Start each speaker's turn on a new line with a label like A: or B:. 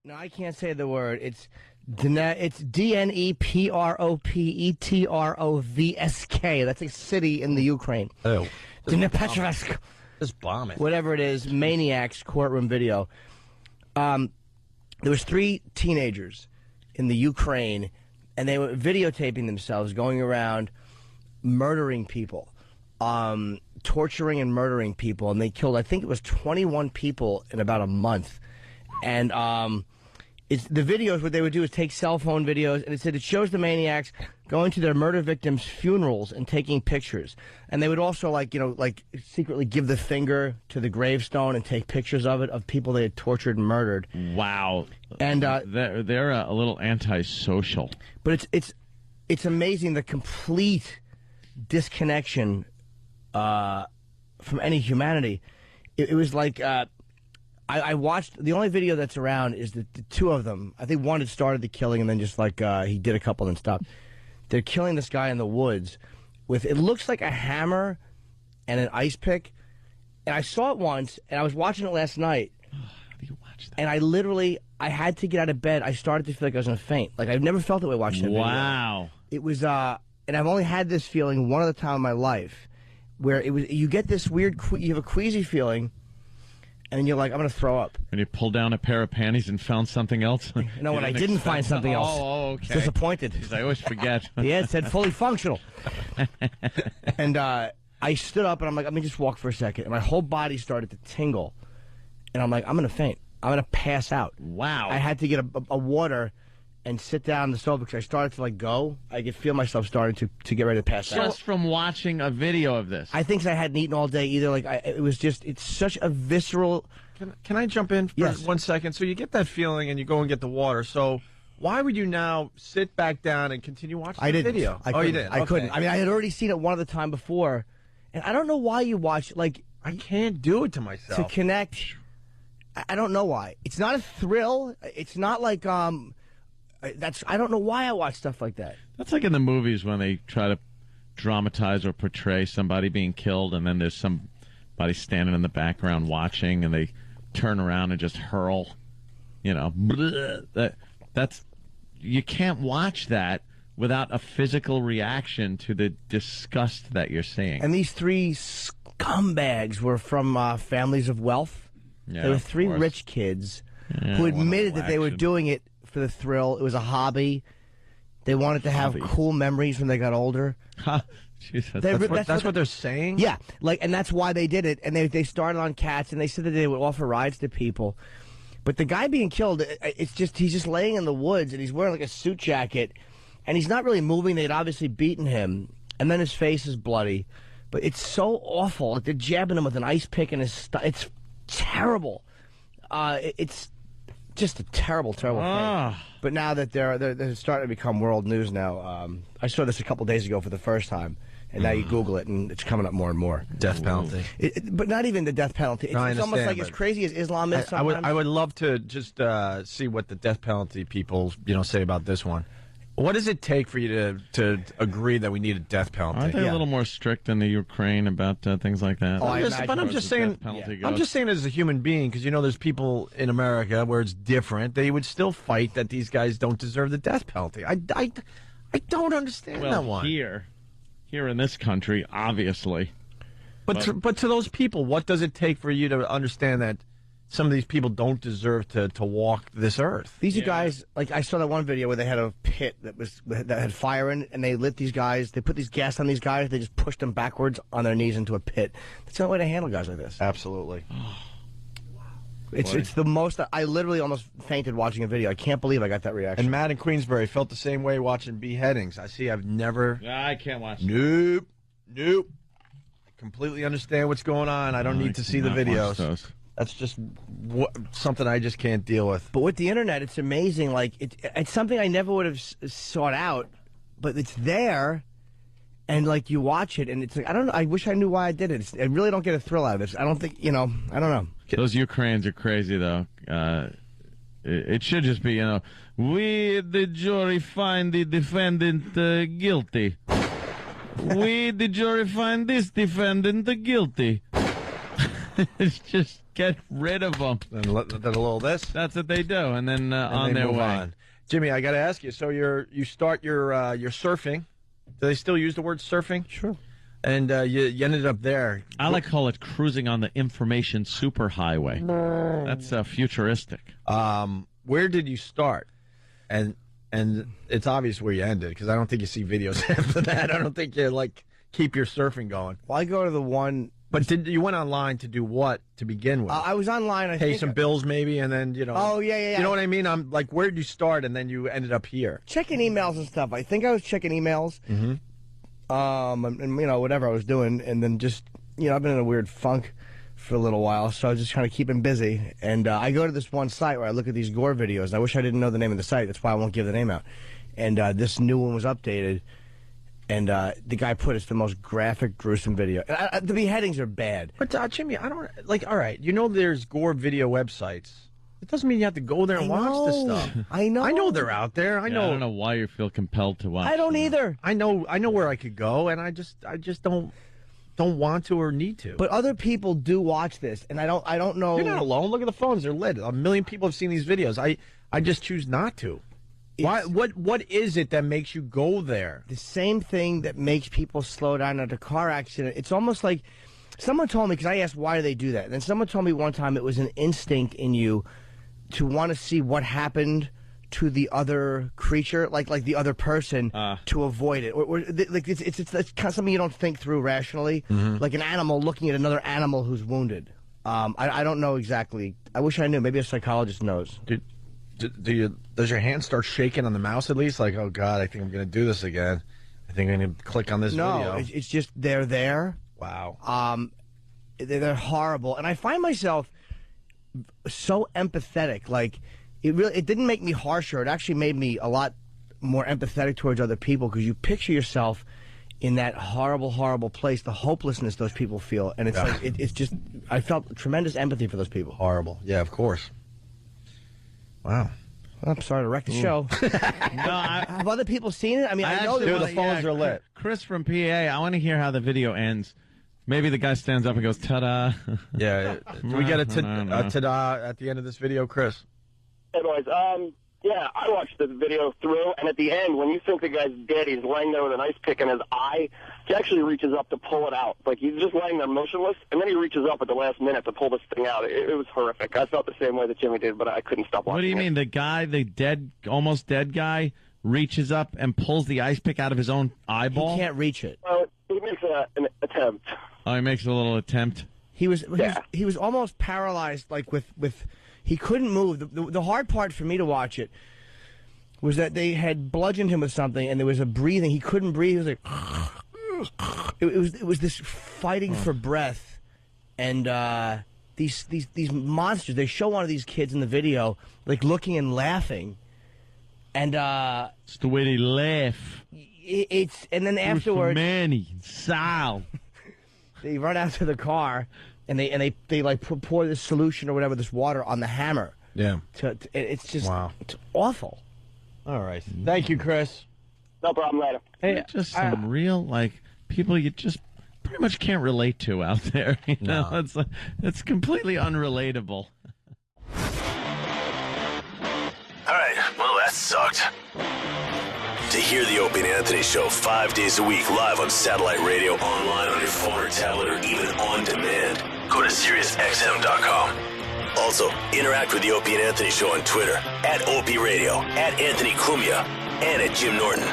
A: No, I can't say the word. It's Dnepropetrovsk. That's a city in the Ukraine.
B: Oh.
A: Dnepropetrovsk.
B: Just bomb it.
A: Whatever it is, maniacs courtroom video. There was 3 teenagers in the Ukraine, and they were videotaping themselves going around murdering people, torturing and murdering people, and they killed, I think it was 21 people in about a month. And it's the videos. What they would do is take cell phone videos, and it said it shows the maniacs going to their murder victims' funerals and taking pictures. And they would also, like secretly give the finger to the gravestone and take pictures of it, of people they had tortured and murdered.
C: Wow.
A: And
C: they're a little antisocial.
A: But it's amazing the complete disconnection from any humanity. It was like. I watched, the only video that's around is the 2 of them. I think one had started the killing and then just he did a couple and stopped. They're killing this guy in the woods with, it looks like a hammer and an ice pick. And I saw it once, and I was watching it last night.
C: How do you watch that?
A: And I had to get out of bed. I started to feel like I was going to faint. Like, I've never felt that way watching that video.
C: Wow.
A: It was, and I've only had this feeling one other time in my life, where you get this weird, you have a queasy feeling, and then you're like, I'm going to throw up.
C: And you pulled down a pair of panties and found something else?
A: No, when I didn't find something else.
C: Oh, okay.
A: Disappointed.
C: Because I always forget.
A: Yeah, it said fully functional. And I stood up, and I'm like, let me just walk for a second. And my whole body started to tingle. And I'm like, I'm going to faint. I'm going to pass out.
C: Wow.
A: I had to get a water and sit down on the sofa because I started to go. I could feel myself starting to get ready to pass out.
C: Just from watching a video of this.
A: I think I hadn't eaten all day either. It's such a visceral.
B: Can I jump in for 1 second? So you get that feeling and you go and get the water. So why would you now sit back down and continue watching the video?
A: You didn't? I couldn't. I mean, I had already seen it one other time before, and I don't know why you watch I
B: can't do it to myself.
A: To connect. I don't know why. It's not a thrill. It's not like I don't know why I watch stuff like that.
C: That's like in the movies when they try to dramatize or portray somebody being killed, and then there's somebody standing in the background watching, and they turn around and just hurl, that's you can't watch that without a physical reaction to the disgust that you're seeing.
A: And these 3 scumbags were from families of wealth.
C: Yeah,
A: they were 3 rich kids who admitted that they were doing it for the thrill. It was a hobby. They wanted to have cool memories when they got older.
C: Jesus,
B: that's what they're saying?
A: Yeah, and that's why they did it. And they started on cats, and they said that they would offer rides to people. But the guy being killed, he's just laying in the woods, and he's wearing a suit jacket, and he's not really moving. They'd obviously beaten him, and then his face is bloody. But it's so awful. They're jabbing him with an ice pick in his stomach. It's terrible. It's just a terrible thing. But now that they're starting to become world news now, I saw this a couple days ago for the first time, and now you Google it, and it's coming up more and more.
B: Death penalty.
A: But not even the death penalty. It's almost like as crazy as Islam is sometimes.
B: I would love to just see what the death penalty people say about this one. What does it take for you to agree that we need a death penalty?
C: Aren't they a little more strict in the Ukraine about things like that?
B: I'm just saying as a human being, because there's people in America where it's different. They would still fight that these guys don't deserve the death penalty. I don't understand that one.
C: Here in this country, obviously.
B: But to those people, what does it take for you to understand that some of these people don't deserve to walk this earth?
A: These are guys, I saw that one video where they had a pit that had fire in it, and they lit these guys, they put these gas on these guys, they just pushed them backwards on their knees into a pit. That's the way to handle guys like this.
B: Absolutely.
A: It's the most, I literally almost fainted watching a video. I can't believe I got that reaction.
B: And Matt in Queensbury felt the same way watching beheadings. I've never...
C: I can't watch that.
B: Nope. I completely understand what's going on. I don't need to see the videos. That's just something I just can't deal with.
A: But with the internet, it's amazing. It's something I never would have sought out, but it's there, and you watch it, and it's I don't know. I wish I knew why I did it. I really don't get a thrill out of it. I don't think I don't know.
C: Those Ukrainians are crazy, though. It should just be we the jury find the defendant guilty. We the jury find this defendant guilty. Just get rid of them.
B: Then a little this.
C: That's what they do, and then on their way. On.
B: Jimmy, I got to ask you. So you start your surfing. Do they still use the word surfing?
A: Sure.
B: And you ended up there.
C: I like to call it cruising on the information superhighway. That's futuristic.
B: Where did you start? And it's obvious where you ended, because I don't think you see videos after that. I don't think you keep your surfing going.
A: Well, I go to the one.
B: But you went online to do what to begin with?
A: I was online.
B: Pay some bills maybe, and then
A: Oh yeah.
B: You know what I mean? I'm like, where did you start, and then you ended up here?
A: Checking emails and stuff. I think I was checking emails.
B: Mm-hmm.
A: And whatever I was doing, and then just I've been in a weird funk for a little while, so I was just trying to keep him busy. And I go to this one site where I look at these gore videos. I wish I didn't know the name of the site. That's why I won't give the name out. And this new one was updated, and the guy put it's the most graphic, gruesome video. The beheadings are bad.
B: But Jimmy, I don't all right. There's gore video websites. It doesn't mean you have to go there and watch this stuff.
A: I know
B: they're out there. I know.
C: I don't know why you feel compelled to watch.
A: I don't either.
B: I know where I could go, and I just don't want to or need to.
A: But other people do watch this, and I don't know.
B: You're not alone. Look at the phones; they're lit. 1 million people have seen these videos. I just choose not to. Why? What is it that makes you go there?
A: The same thing that makes people slow down at a car accident. It's almost like someone told me, because I asked why do they do that, and then someone told me one time it was an instinct in you to want to see what happened to the other creature, like the other person, to avoid it. It's kind of something you don't think through rationally, like an animal looking at another animal who's wounded. I don't know exactly. I wish I knew. Maybe a psychologist knows.
B: Does your hand start shaking on the mouse at least? Like, oh God, I think I'm going to do this again. I think I'm going to click on this video.
A: No, it's just they're there.
B: Wow.
A: They're horrible, and I find myself so empathetic. Like it didn't make me harsher. It actually made me a lot more empathetic towards other people, because you picture yourself in that horrible, horrible place, the hopelessness those people feel, and it's like it's just. I felt tremendous empathy for those people.
B: Horrible. Yeah, of course. Wow.
A: I'm sorry to wreck the show. Have other people seen it? I mean, I know
B: the phones are lit.
C: Chris from PA, I want to hear how the video ends. Maybe the guy stands up and goes, ta-da.
B: Yeah. Do we get a ta-da at the end of this video, Chris?
D: Hey, boys. Yeah, I watched the video through, and at the end, when you think the guy's dead, he's laying there with an ice pick in his eye. He actually reaches up to pull it out. Like, he's just laying there motionless, and then he reaches up at the last minute to pull this thing out. It was horrific. I felt the same way that Jimmy did, but I couldn't stop watching.
C: What do you mean? The guy, the dead, almost dead guy, reaches up and pulls the ice pick out of his own eyeball?
A: He can't reach it.
D: Well, he makes an attempt.
C: Oh, he makes a little attempt.
A: He was almost paralyzed, like with he couldn't move. The hard part for me to watch it was that they had bludgeoned him with something, and there was a breathing. He couldn't breathe. He was like, it was this fighting for breath, and these monsters. They show one of these kids in the video like looking and laughing, and
C: it's the way they laugh.
A: And then afterwards,
C: Manny, Sal.
A: They run out to the car, and they like pour this solution or whatever, this water on the hammer.
B: Yeah.
A: It's just
B: wow.
A: It's awful.
B: All right. Thank you, Chris.
D: No problem, later.
C: Hey, just some real people you just pretty much can't relate to out there. You know, it's completely unrelatable.
E: All right. Well, that sucked. To hear the Opie and Anthony Show 5 days a week live on satellite radio, online on your phone or tablet, or even on demand, go to SiriusXM.com. Also, interact with the Opie and Anthony Show on Twitter, @Opie Radio, @Anthony Cumia, and @Jim Norton.